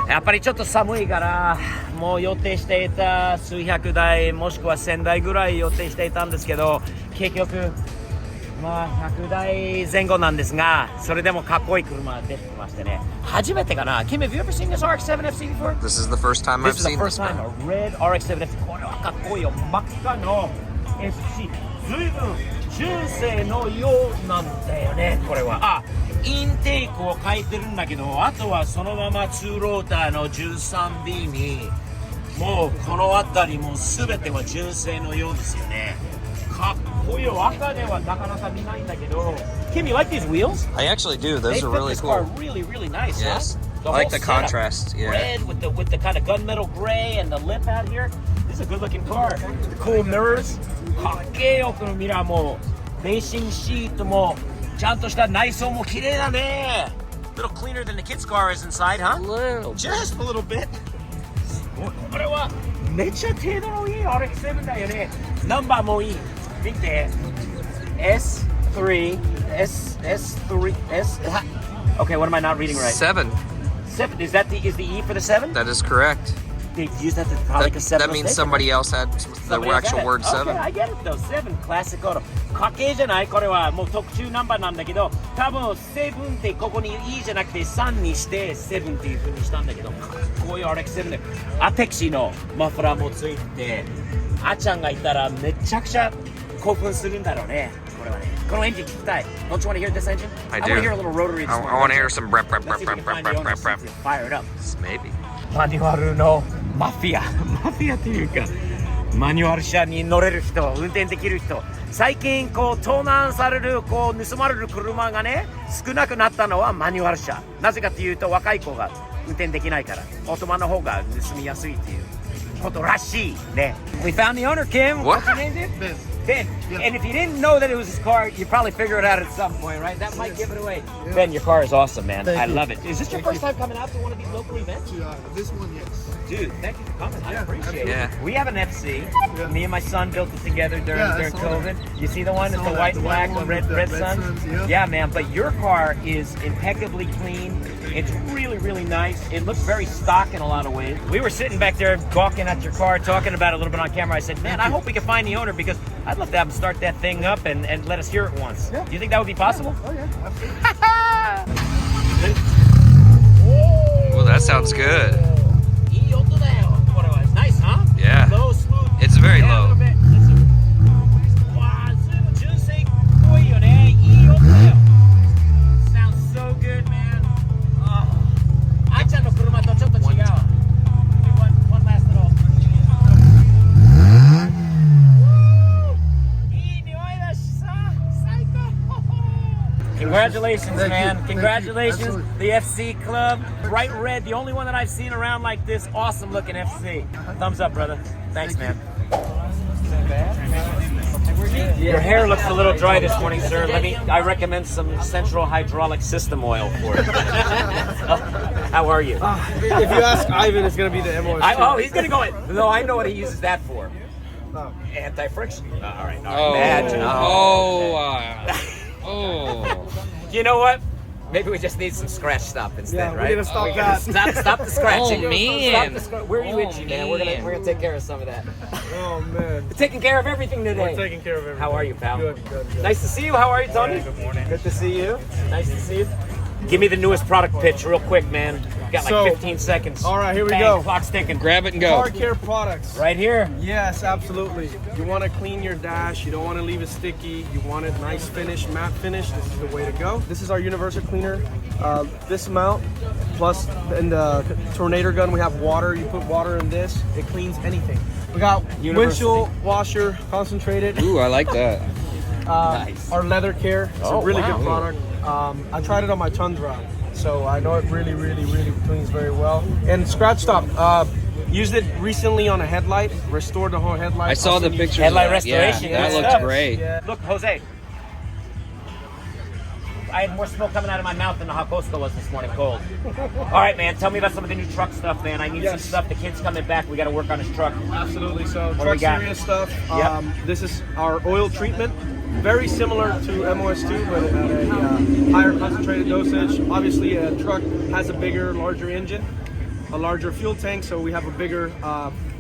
やっぱりちょっと寒いからもう予定していた数百台もしくは1000台ぐらい予定していたんですけど結局まあ100台前後なんですがそれでもかっこいい車が出てきましてね初めてかな Kim, have you ever seen this RX-7FC before? This is the first time I've This is the seen first this time one. a red RX-7FC これはかっこいいよ真っ赤の FC 随分中世のようなんだよねこれはインテークを変えてるんだけどあとはそのまま2ローターの 13B にもうこの辺りも全ては純正のようですよねかっこいいよ赤ではなかなか見ないんだけど Kim, you like these wheels? I actually do. Those They are fit really this cool. car really, really nice, Yes. huh? I like the whole setup. contrast. Yeah. Red with the kind of gunmetal gray and the lip out here. This is a good looking car. The cool mirrors. かっけえよこのミラーもレーシングシートもちゃんとした内装も綺麗だね Little cleaner than the kids' car is inside, huh? Just a little bit. これはめっちゃ程度のいい RX-7 だよねナンバーもいい見て S3 Okay, what am I not reading right? 7. 7, is the E for the 7? That is correct. They used that to probably like a 7 That means somebody else had the Somebody else actual had it. word 7. Okay, I get it though. 7 classic auto. 家計じゃないこれはもう特注ナンバーなんだけど多分7ってここに E じゃなくて3にして7っていう風にしたんだけどこういう RX-7 でアテクシのマフラーもついてあちゃんがいたらめちゃくちゃ興奮するんだろうねこれはねこのエンジン聞きたい Don't you want to hear this engine? I want to do. hear a little rotary this I morning. want to hear some brep, brep, Let's brep, see if we brep, can find brep, the brep, owner brep, since brep. you fire it up Maybe. マニュアルのマフィアっていうかマニュアル車に乗れる人運転できる人最近こう盗難されるこう盗まれる車がね少なくなったのはマニュアル車なぜかというと若い子が運転できないからオートマの方が盗みやすいっていうことらしいね We found the owner, Kim. What? What's your name, dude? Ben. And if you didn't know that it was his car, you probably figure it out at some point, right? That might give it away. Ben, your car is awesome, man. Thank I you. love it. Is this your first time coming out to one of these local events? This one, yes. Dude, thank you for coming. I appreciate Yeah. it. We have an FC. Yeah. Me and my son built it together during I saw COVID. that. You see the one? It's the Saw white that. and The black, white the one red, with the red red Suns. Suns, Yeah, man. But your car is impeccably clean. It's really, really nice. It looks very stock in a lot of ways. We were sitting back there gawking at your car, talking about it a little bit on camera. I said, man, I hope we can find the owner because I'd love to have him start that thing up and let us hear it once. Yeah. Do you think that would be possible? Oh, yeah. Well, that sounds good. いい音だよ。これは nice, huh? Yeah. Low, smooth. It's very Yeah, a low. little bit. Listen. わあ、随分純正っぽいよね。いい音だよ。Sounds so good, man. あんちゃんの車とちょっと違う。One last little. いい匂いだしさ。最高。Congratulations, Thank you. man. Thank you. Congratulations. Absolutely. The FC Club. Bright red. The only one that I've seen around like this. Awesome looking FC. Thumbs up, brother. Thanks, man. Your hair looks a little dry this morning, sir. I recommend some Central Hydraulic System oil for it. How are you? If you ask Ivan, it's gonna be the MOS. He's gonna go. No, I know what he uses that for. Oh. Anti-friction. All right. Oh. Imagine. Oh. You know what? Maybe we just need some scratch stop instead, Yeah, we right? need to stop We gotta that. Stop the scratching. Oh, man. Where are you itchy, man? We're gonna take care of some of that. Oh man. We're taking care of everything today. We're taking care of everything. How are you, pal? Good. Nice to see you. How are you, Tony? Good morning. Good to see you. Nice to see you. Give me the newest product pitch real quick, man. Got like So, 15 seconds. all right, here we Bang, go. Clock's ticking. Grab it and go. Car care products. Right here. Yes, absolutely. You want to clean your dash. You don't want to leave it sticky. You want it nice finish, matte finish. This is the way to go. This is our universal cleaner. This amount, plus in the tornado gun, we have water. You put water in this, it cleans anything. We got windshield washer concentrated. Ooh, I like that. Nice. Our leather care. It's Oh, a really wow. good product. I tried it on my Tundra, so I know it really cleans very well. And scratch stop. Used it recently on a headlight. Restored the whole headlight. I saw the Also used- pictures. Headlight of that. restoration, Yeah, that good looks stuff. great. Yeah. Look, Jose. I had more smoke coming out of my mouth than the Hakoska was this morning, cold. All right, man. Tell me about some of the new truck stuff, man. I need some Yes. stuff. The kid's coming back. We got to work on his truck. Absolutely. So do we truck got? serious stuff. Yep. This is our oil treatment. Very similar to MOS2, but at a higher concentrated dosage. Obviously, a truck has a bigger, larger engine. a larger fuel tank, so we have a bigger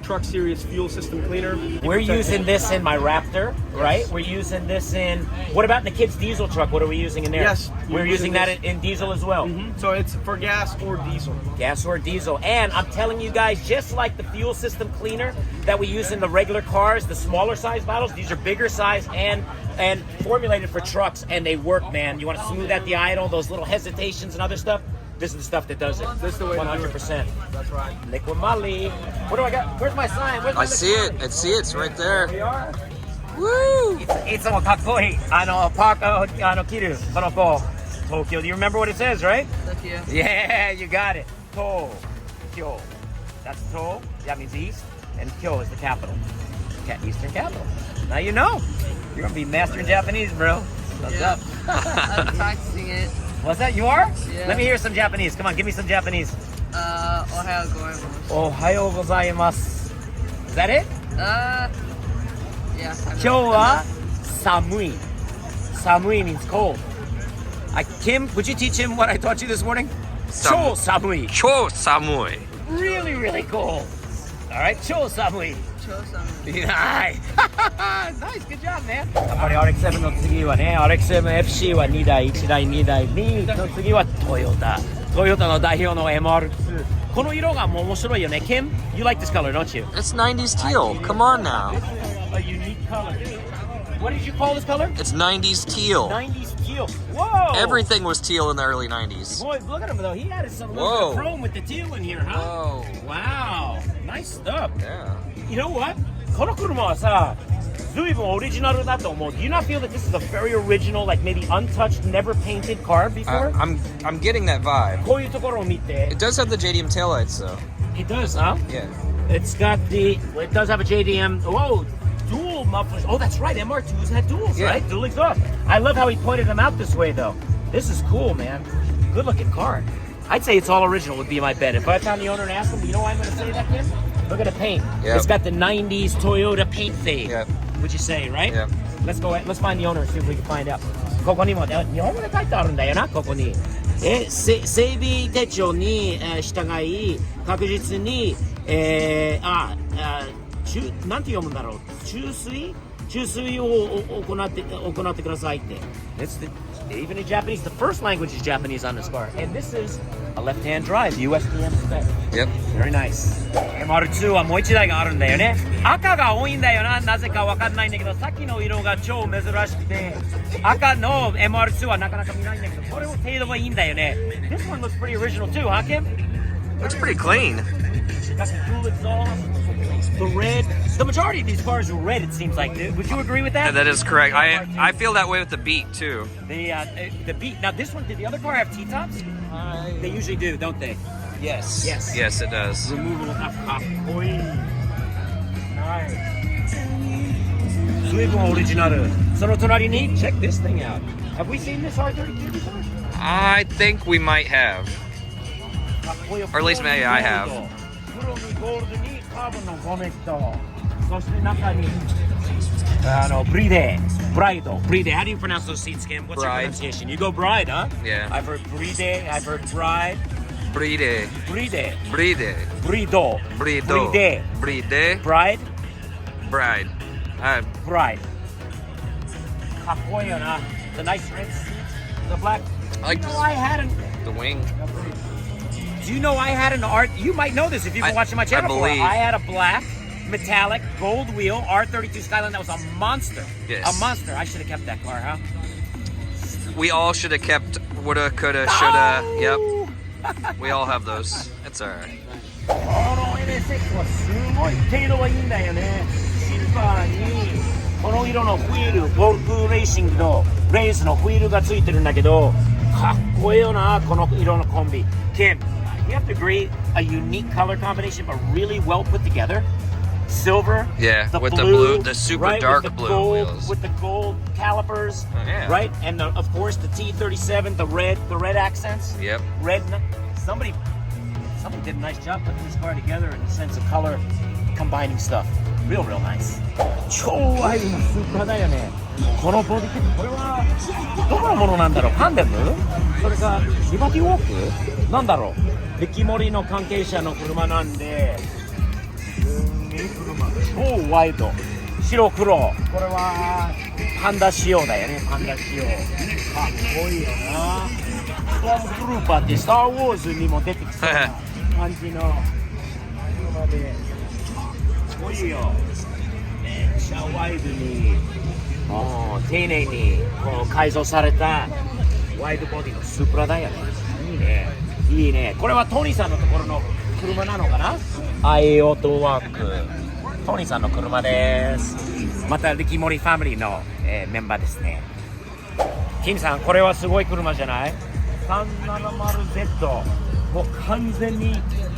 truck series fuel system cleaner. We're using this in my Raptor, right? We're using this in, what about in the kids' diesel truck? What are we using in there? Yes, We're using that in diesel as well. So it's for gas or diesel. Gas or diesel. And I'm telling you guys, just like the fuel system cleaner that we use in the regular cars, the smaller size bottles, these are bigger size and formulated for trucks, and they work, man. You want to smooth out the idle, those little hesitations and other stuff? This is the stuff that does it. This is the way to do it. 100%. That's right. Liquid Molly. What do I got? Where's my sign? Where's my I see it. I see it. It's right there. We are. Woo! いつもかっこいいパーカーを着るこの子東京 Do you remember what it says, right? Tokyo. Yeah, you got it. Tokyo. That's To. That means east. And Kyo is the capital. Eastern capital. Now you know. You're going to be mastering Japanese, bro. What's Yeah. up? I'm practicing it. What's that? You are? Yeah. Let me hear some Japanese. Come on, give me some Japanese. Ohayou gozaimasu. Ohayou gozaimasu. Is that it? Yeah. 今日は寒い. Samui means cold. Kim, would you teach him what I taught you this morning? 超寒い. 超寒い. Really, really cold. All right, 超寒い. Chosamu. Nice. Nice, good job, man. やっぱり RX-7 の次はね、RX-7FC は2台、1台、2台、2の次はトヨタ。トヨタの代表の MR2。この色がもう面白いよね。Kim, you like this color, don't you? It's 90s teal. Come on now. A unique color. What did you call this color? It's 90s teal. 90s teal. Whoa! Everything was teal in the early 90s. Boy, look at him though. He added some little Whoa. bit of chrome with the teal in here, huh? Whoa. Wow. Nice stuff. Yeah. You know what? この車はさ、随分オリジナルだと思う. Do you not feel that this is a very original, like maybe untouched, never painted car before? I'm getting that vibe. こういうところを見て. It does have the JDM taillights though. It does, huh? Yeah. It's got the, it does have a JDM. Whoa, dual mufflers. Oh, that's right. MR2s had duals, Yeah. right? Dual exhaust. I love how he pointed them out this way, though. This is cool, man. Good looking car. I'd say it's all original would be my bet. If I found the owner and asked him, you know why I'm going to say that, Kim? Look at the paint. Yep. It's got the 90s Toyota paint fade. Yep. Would you say, right? Yep. Let's go. Let's find the owner and see if we can find out. ここにも日本語で書いてあるんだよな、ここに。整備手帳に従い確実になんて読むんだろう。注水を行ってくださいって。It's even in Japanese, the first language is Japanese on this car. And this is a left-hand drive, USDM spec. Yep. Very nice. MR2 はもう一台があるんだよね。赤が多いんだよな。なぜかわかんないんだけど、さっきの色が超珍しくて、赤の MR2 はなかなか見ないんだけど、これも程度がいいんだよね。This one looks pretty original too, huh, Kim? Looks pretty clean. Got the dual exhaust, the red. The majority of these cars are red, it seems like. Would you agree with that? That is correct. I feel that way with the Beat too. The Beat. Now this one, did the other car have T-tops? They usually do, don't they? Yes. Yes. Yes, it does. Removable. かっこいい。Nice. 随分オリジナル。その隣に check this thing out. Have we seen this R32 before? I think we might have. Or at least maybe I have. 黒にゴールドにカーボンのゴメット。そして中にブリデー、ブライド、ブリデー。How do you pronounce those seats, Kim? What's your Bride. pronunciation? You go bride, huh? Yeah. I've heard bride, I've heard bride. Bride. Bride. Bride. Brido. Brido. Bride. Bride. Bride. Bride. Bride. かっこいいよな. The nice red seats, the black. I like You know, this. I had an. The wing. Do you know I had an art? You might know this if you've been watching my channel. I before. believe. I had a black, metallic, gold wheel R32 Skyline that was a monster. Yes. A monster. I should have kept that car, huh? We all should have kept woulda, coulda, shoulda. Yep. We all have those. It's alright. この NSX はすごい程度がいいんだよね。シルバーにこの色のホイール、ゴルフレーシングのレースのホイールがついてるんだけど、かっこいいよな、この色のコンビ。Kim, you have to agree, a unique color combination, but really well put together. Silver, Yeah, the with blue, the blue, the super right, dark with the blue gold, wheels. with the gold calipers, Yeah. right, and of course the T37, the red accents. Yep. Red. Somebody did a nice job putting this car together in the sense of color, combining stuff. Real nice. 超ワイルドなスーパーだよね。このボディキット、これはどこのものなんだろう。パンデム？それかリバティウォーク？なんだろう。力盛りの関係者の車なんで、すんげえ車、超ワイド、白黒、これはパンダ仕様だよね、パンダ仕様。かっこいいよな。ストームトルーパーってスター・ウォーズにも出てきそうな感じの車で、かっこいいよ。めっちゃワイドに、丁寧にこう改造されたワイドボディのスープラだよね。いいね、いいね。これはトニーさんのところの車なのかな。アイオートワーク、トニーさんの車です。また力盛りファミリーの、メンバーですね。キムさん、これはすごい車じゃない？ 370Z、 もう完全に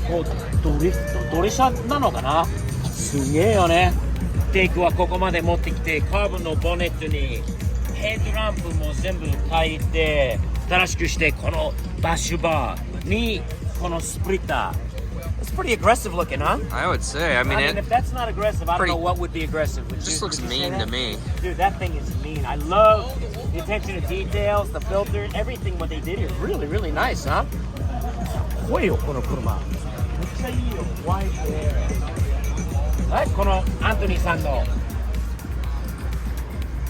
こうドレシャなのかな。すげえよね。テイクはここまで持ってきて、カーボンのボネットにヘッドランプも全部変えて新しくして、このダッシュバーにこのスプリッター。It's pretty aggressive looking, huh? I would say. I mean, if it that's not aggressive, I don't pretty- know what would be aggressive. Would just you- looks would you say mean to that? me. Dude, that thing is mean. I love the attention to details, the filter, everything what they did is really, really nice, huh? かっこいいよ、この車。めっちゃいいよ、ワイドで。はい、このアントニーさんの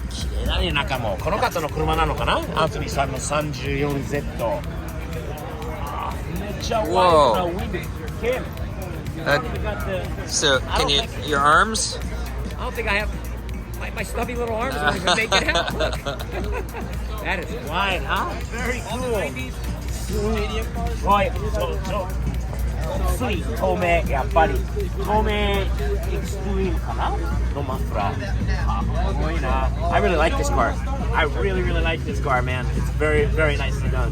綺麗だね、中も。この方の車なのかな。アントニーさんの 34Z。めっちゃワイドなウィンドウ。Kim, That, we got the- so, can you your arms? I don't think I have my stubby little arms won't even make it out. Look. That is wide, huh? Very cool. すごい。つい透明、やっぱり透明エクストリームかなのマフラー。かっこいいな。I really like this car. I really, really like this car, man. It's very, very nicely done.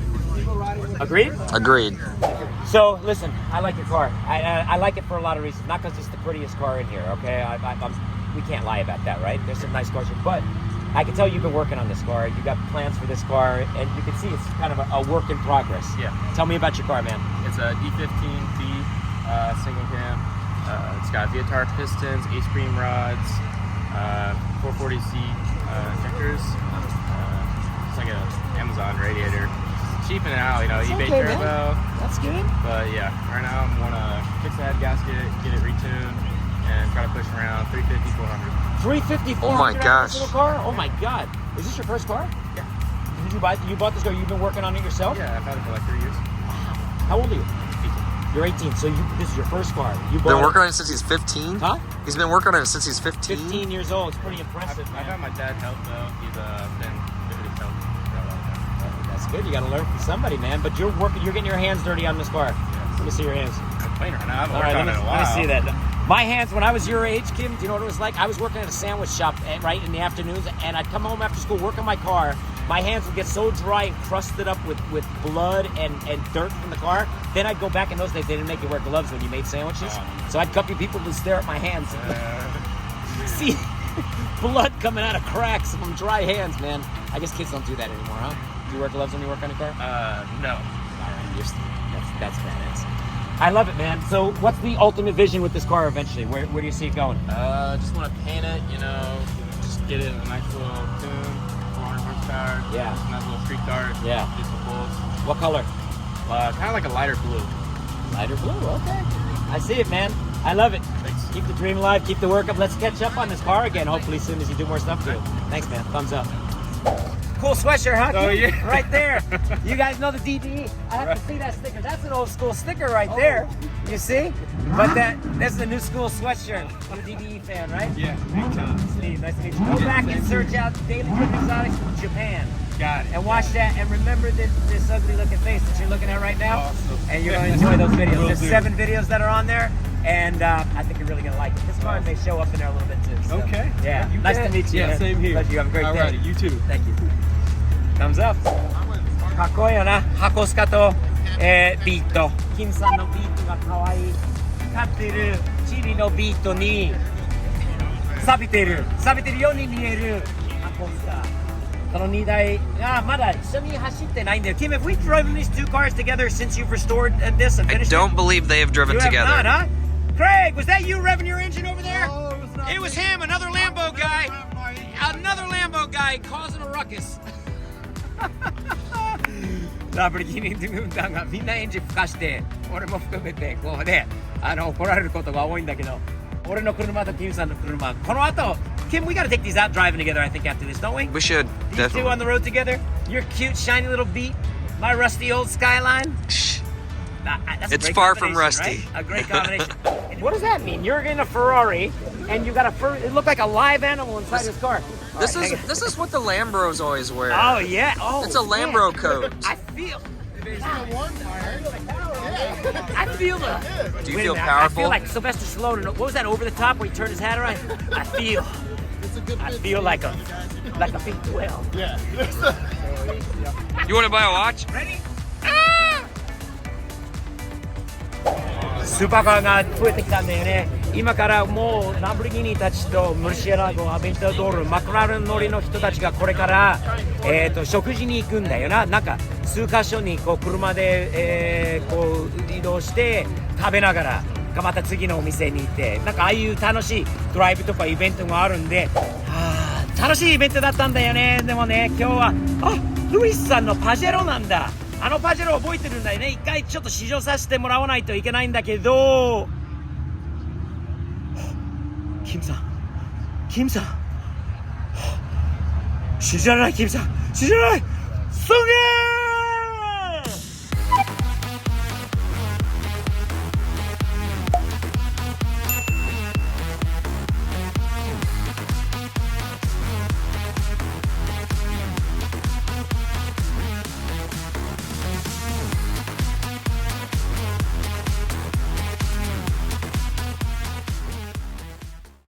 Agreed? Agreed. So listen, I like your car. I like it for a lot of reasons. Not because it's the prettiest car in here, okay? We can't lie about that, right? There's some nice cars here, but I can tell you've been working on this car. You got plans for this car, and you can see it's kind of a work in progress. Yeah. Tell me about your car, man. It's a D15D single cam. It's got Viatar pistons, H-beam rods, 440C injectors. It's like an Amazon radiator. Cheaping it out, you know, eBay okay, turbo. That's good. But yeah, right now I'm gonna fix the head gasket, get it retuned, and try to push around 350, 400. 350, 400 Oh my out of gosh. this little car? Oh my god. Is this your first car? Yeah. Did you bought this car? You've been working on it yourself? Yeah, I've had it for like 3 years. How old are you? 18. You're 18, so this is your first car. You Been bought working on it since he's 15. Huh? He's been working on it since he's 15. 15 years old. It's pretty I've impressive, man. had my dad help though. He's been good at his help. That's good. You got to learn from somebody, man. But you're getting your hands dirty on this car. Let me see your hands. I'm playing right now. I haven't All worked right, on it in a while. let me see that. My hands, when I was your age, Kim, do you know what it was like? I was working at a sandwich shop, right, in the afternoons, and I'd come home after school, work on my car. My hands would get so dry and crusted up with blood and dirt from the car. Then I'd go back. In those days, they didn't make you wear gloves when you made sandwiches. So I'd couple people to stare at my hands. See blood coming out of cracks from dry hands, man. I guess kids don't do that anymore, huh? Do you wear gloves when you work on your car? No. That's badass. I love it, man. So what's the ultimate vision with this car eventually? Where do you see it going? Just want to paint it, you know, just get it a nice little tune, 400 horsepower. Yeah. Just a nice little street car. Yeah. Get some pulls. What color? Kind of like a lighter blue. Lighter blue, okay. I see it, man. I love it. Thanks. Keep the dream alive, keep the work up. Let's catch up on this car again, hopefully soon as you do more stuff to it. Thanks, man. Thumbs up. Cool sweatshirt, huh? Oh, Kim? yeah. Right there. You guys know the DBE. I have to see that sticker. That's an old school sticker right there. You see? But that's the new school sweatshirt. You're a DBE fan, right? Yeah, big time. Steve, nice to meet you. Go back and search out Daily Quick Exotics from Japan. Got it. And watch that, and remember this ugly looking face that you're looking at right now. Awesome. And you're going to enjoy those videos. Will There's do. 7 videos that are on there, and I think you're really going to like it. This car may show up in there a little bit too. So, Okay. yeah. You Nice bet. to meet you. Yeah, man. same here. Pleasure. You have a great day. Alrighty, you too. Thank you. Thumbs up. かっこいいよな。箱スカと、ビート。キムさんのビートが可愛い。光ってるチリのビートに錆びてるように見える箱スカ。この2台がまだ一緒に走ってないんだよ。Kim, have we driven these 2 cars together since you've restored this and I finished don't it? believe they have driven You have together. not, huh? Craig, was that you revving your engine over there? It was him, another Lambo guy. Another Lambo guy causing a ruckus. ラブルギーニ軍団がみんなエンジン吹かして俺も含めてこうね怒られることが多いんだけど俺の車とキムさんの車この後 Kim, we gotta take these out driving together I think after this, don't we? We should These two on definitely. the road together your cute shiny little Beat my rusty old Skyline That's a It's great far from combination, rusty. right? A great combination. What does that mean? You're in a Ferrari, and you got it looked like a live animal inside his car. This All right, is this is what the Lambros always wear. hang on. Oh yeah. Oh. It's a Lambro man. coat. I feel. I feel the. Do you Wait a feel minute, I powerful? feel like Sylvester Stallone. What was that over the top where he turned his hat around? I feel like a big 12. You want to buy a watch? Ready? スーパーカーが増えてきたんだよね。今からもうランボルギーニたちとムルシアラゴ、アベンタドール、マクラーレン乗りの人たちがこれから、食事に行くんだよな。なんか数カ所にこう車で、こう移動して食べながらまた次のお店に行ってなんかああいう楽しいドライブとかイベントがあるんで、楽しいイベントだったんだよね。でもね今日はルイスさんのパジェロなんだ。あのパジェロ覚えてるんだよね。一回ちょっと試乗させてもらわないといけないんだけどキムさん信じられないキムさん信じられないすげー